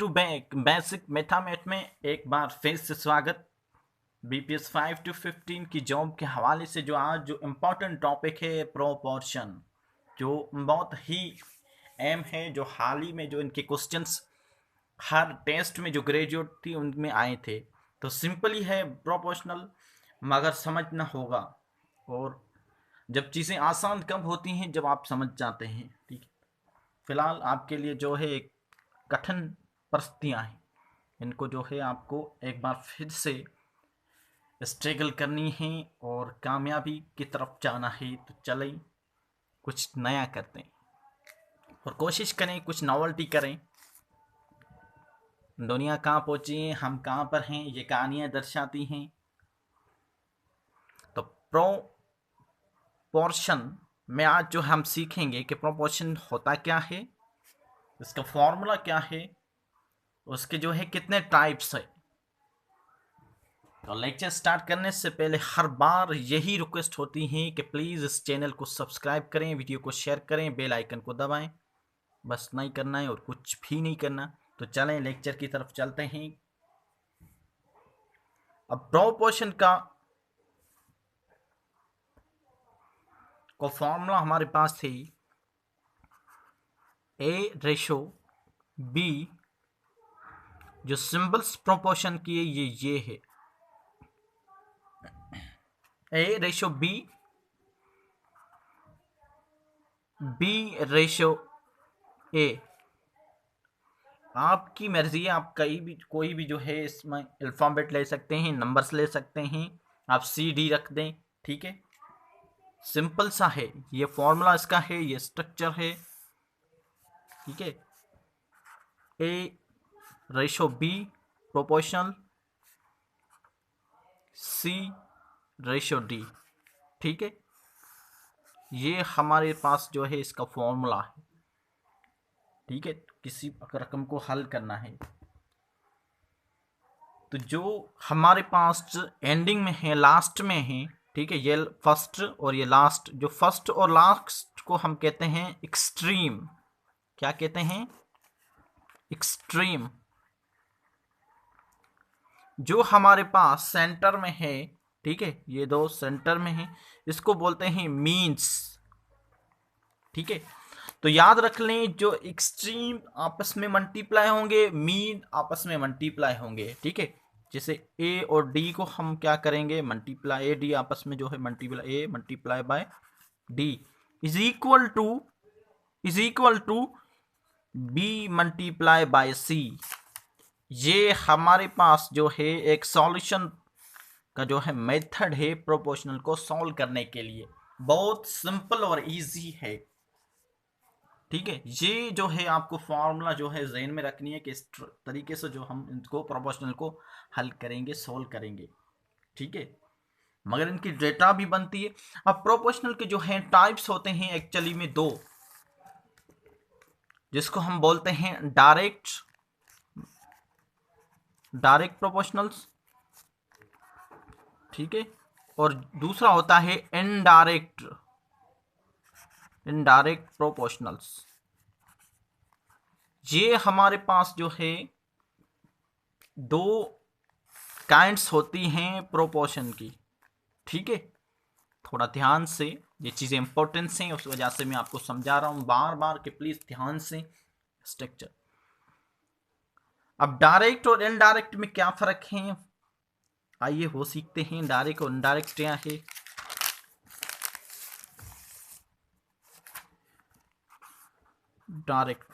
To basic mathematics में एक बार फिर से स्वागत। बीपीएस 5 to 15 की जॉब के हवाले से जो आज जो इम्पोर्टेंट टॉपिक है प्रोपोर्शन, जो बहुत ही अहम है, जो हाल ही में जो इनके क्वेश्चंस हर टेस्ट में जो ग्रेजुएट थी उनमें आए थे। तो सिंपल ही है प्रोपोर्शनल, मगर समझना होगा। और जब चीज़ें आसान कब होती हैं, जब आप समझ जाते हैं। ठीक है, फिलहाल आपके लिए जो है एक कठिन परिस्थितियाँ हैं, इनको जो है आपको एक बार फिर से स्ट्रगल करनी है और कामयाबी की तरफ जाना है। तो चलें कुछ नया करते हैं और कोशिश करें, कुछ नॉवल्टी करें। दुनिया कहाँ पहुँची है, हम कहाँ पर हैं, ये कहानियाँ दर्शाती हैं। तो प्रोपोर्शन में आज जो हम सीखेंगे कि प्रोपोर्शन होता क्या है, इसका फॉर्मूला क्या है, उसके जो है कितने टाइप्स है। तो लेक्चर स्टार्ट करने से पहले हर बार यही रिक्वेस्ट होती है कि प्लीज़ इस चैनल को सब्सक्राइब करें, वीडियो को शेयर करें, बेल आइकन को दबाएं। बस नहीं करना है और कुछ भी नहीं करना। तो चलें लेक्चर की तरफ चलते हैं। अब प्रोपोर्शन का फॉर्मूला हमारे पास है A/B। जो सिंबल्स प्रोपोर्शन की है ये है A/B, B/A। आपकी मर्जी है, आप कोई भी जो है इसमें अल्फ़ाबेट ले सकते हैं, नंबर्स ले सकते हैं, आप CD रख दें। ठीक है, सिंपल सा है, ये फॉर्मूला इसका है, ये स्ट्रक्चर है। ठीक है, A/B प्रोपोर्शनल, C/D। ठीक है, ये हमारे पास जो है इसका फॉर्मूला है। ठीक है, किसी रकम को हल करना है तो जो हमारे पास एंडिंग में है, लास्ट में है। ठीक है, ये फर्स्ट और ये लास्ट, जो फर्स्ट और लास्ट को हम कहते हैं एक्सट्रीम। क्या कहते हैं? एक्सट्रीम। जो हमारे पास सेंटर में है, ठीक है, ये दो सेंटर में है, इसको बोलते हैं मीन्स। ठीक है, तो याद रख लें, जो एक्सट्रीम आपस में मल्टीप्लाई होंगे, मीन आपस में मल्टीप्लाई होंगे। ठीक है, जैसे ए और डी को हम क्या करेंगे, मल्टीप्लाई, ए डी आपस में जो है multiply, A multiply by D is equal to B multiply by C. ये हमारे पास जो है एक सॉल्यूशन का जो है मेथड है प्रोपोर्शनल को सॉल्व करने के लिए। बहुत सिंपल और इजी है। ठीक है, ये जो है आपको फॉर्मूला जो है जहन में रखनी है कि इस तरीके से जो हम इनको प्रोपोर्शनल को हल करेंगे, सोल्व करेंगे। ठीक है, मगर इनकी डेटा भी बनती है। अब प्रोपोर्शनल के जो है टाइप्स होते हैं एक्चुअली में दो, जिसको हम बोलते हैं डायरेक्ट प्रोपोर्शनल्स। ठीक है, और दूसरा होता है इनडायरेक्ट प्रोपोर्शनल्स। ये हमारे पास जो है दो काइंड्स होती हैं प्रोपोर्शन की। ठीक है, थोड़ा ध्यान से, ये चीज़ें इंपॉर्टेंस हैं, उस वजह से मैं आपको समझा रहा हूं बार बार कि प्लीज़ ध्यान से स्ट्रक्चर। अब डायरेक्ट और इनडायरेक्ट में क्या फ़र्क है, आइए वो सीखते हैं। डायरेक्ट और इनडायरेक्ट क्या है। डायरेक्ट,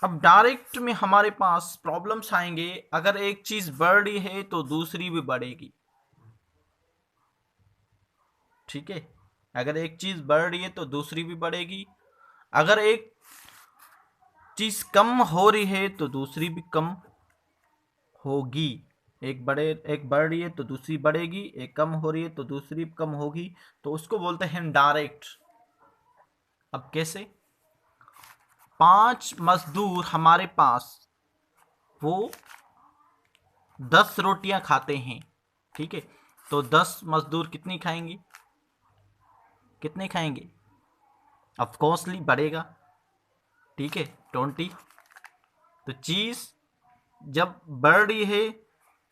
अब डायरेक्ट में हमारे पास प्रॉब्लम्स आएंगे। अगर एक चीज़ बढ़ रही है तो दूसरी भी बढ़ेगी। ठीक है, अगर एक चीज़ बढ़ रही है तो दूसरी भी बढ़ेगी। अगर एक चीज़ कम हो रही है तो दूसरी भी कम होगी। एक बढ़ रही है तो दूसरी बढ़ेगी, एक कम हो रही है तो दूसरी कम होगी। तो उसको बोलते हैं डायरेक्ट। अब कैसे? 5 मजदूर हमारे पास, वो 10 रोटियां खाते हैं। ठीक है, तो 10 मजदूर कितनी खाएंगे, ऑफ कोर्सली बढ़ेगा। ठीक है, 20 तो चीज़ जब बढ़ रही है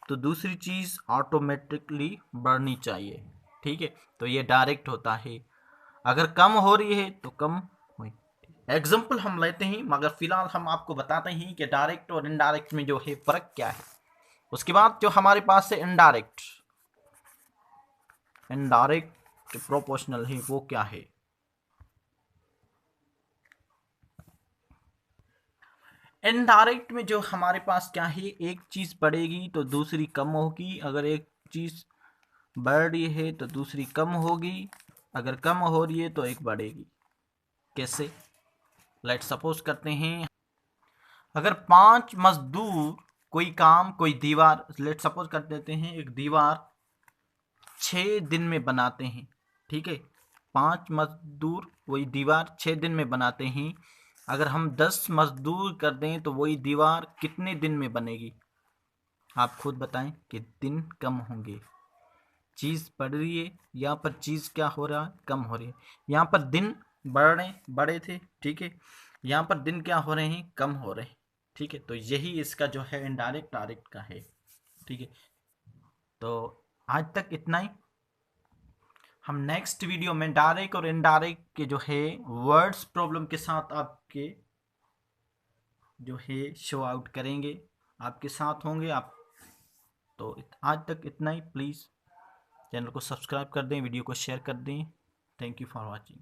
तो दूसरी चीज़ ऑटोमेटिकली बढ़नी चाहिए, ठीक है। तो ये डायरेक्ट होता है। अगर कम हो रही है तो कम हुई। एग्जाम्पल हम लेते हैं, मगर फिलहाल हम आपको बताते हैं कि डायरेक्ट और इनडायरेक्ट में जो है फ़र्क क्या है। उसके बाद जो हमारे पास है इनडायरेक्ट, इनडायरेक्ट प्रोपोर्शनल है, वो क्या है। इनडायरेक्ट में जो हमारे पास क्या है, एक चीज़ बढ़ेगी तो दूसरी कम होगी, अगर एक चीज़ बढ़ रही है तो दूसरी कम होगी, अगर कम हो रही है तो एक बढ़ेगी। कैसे? लेट सपोज करते हैं, अगर 5 मजदूर कोई काम, कोई दीवार, लेट सपोज कर देते हैं एक दीवार 6 दिन में बनाते हैं, ठीक है। 5 मजदूर वही दीवार 6 दिन में बनाते हैं। अगर हम 10 मजदूर कर दें तो वही दीवार कितने दिन में बनेगी? आप खुद बताएं कि दिन कम होंगे। चीज़ बढ़ रही है, यहाँ पर चीज़ क्या हो रहा है, कम हो रही है। यहाँ पर दिन बड़े थे, ठीक है। यहाँ पर दिन क्या हो रहे हैं, कम हो रहे हैं, ठीक है। तो यही इसका जो है इनडायरेक्ट डायरेक्ट का है, ठीक है। तो आज तक इतना ही। हम नेक्स्ट वीडियो में डायरेक्ट और इनडायरेक्ट के जो है वर्ड्स प्रॉब्लम के साथ आपके जो है शो आउट करेंगे, आपके साथ होंगे आप। तो आज तक इतना ही। प्लीज़ चैनल को सब्सक्राइब कर दें, वीडियो को शेयर कर दें। Thank you for watching.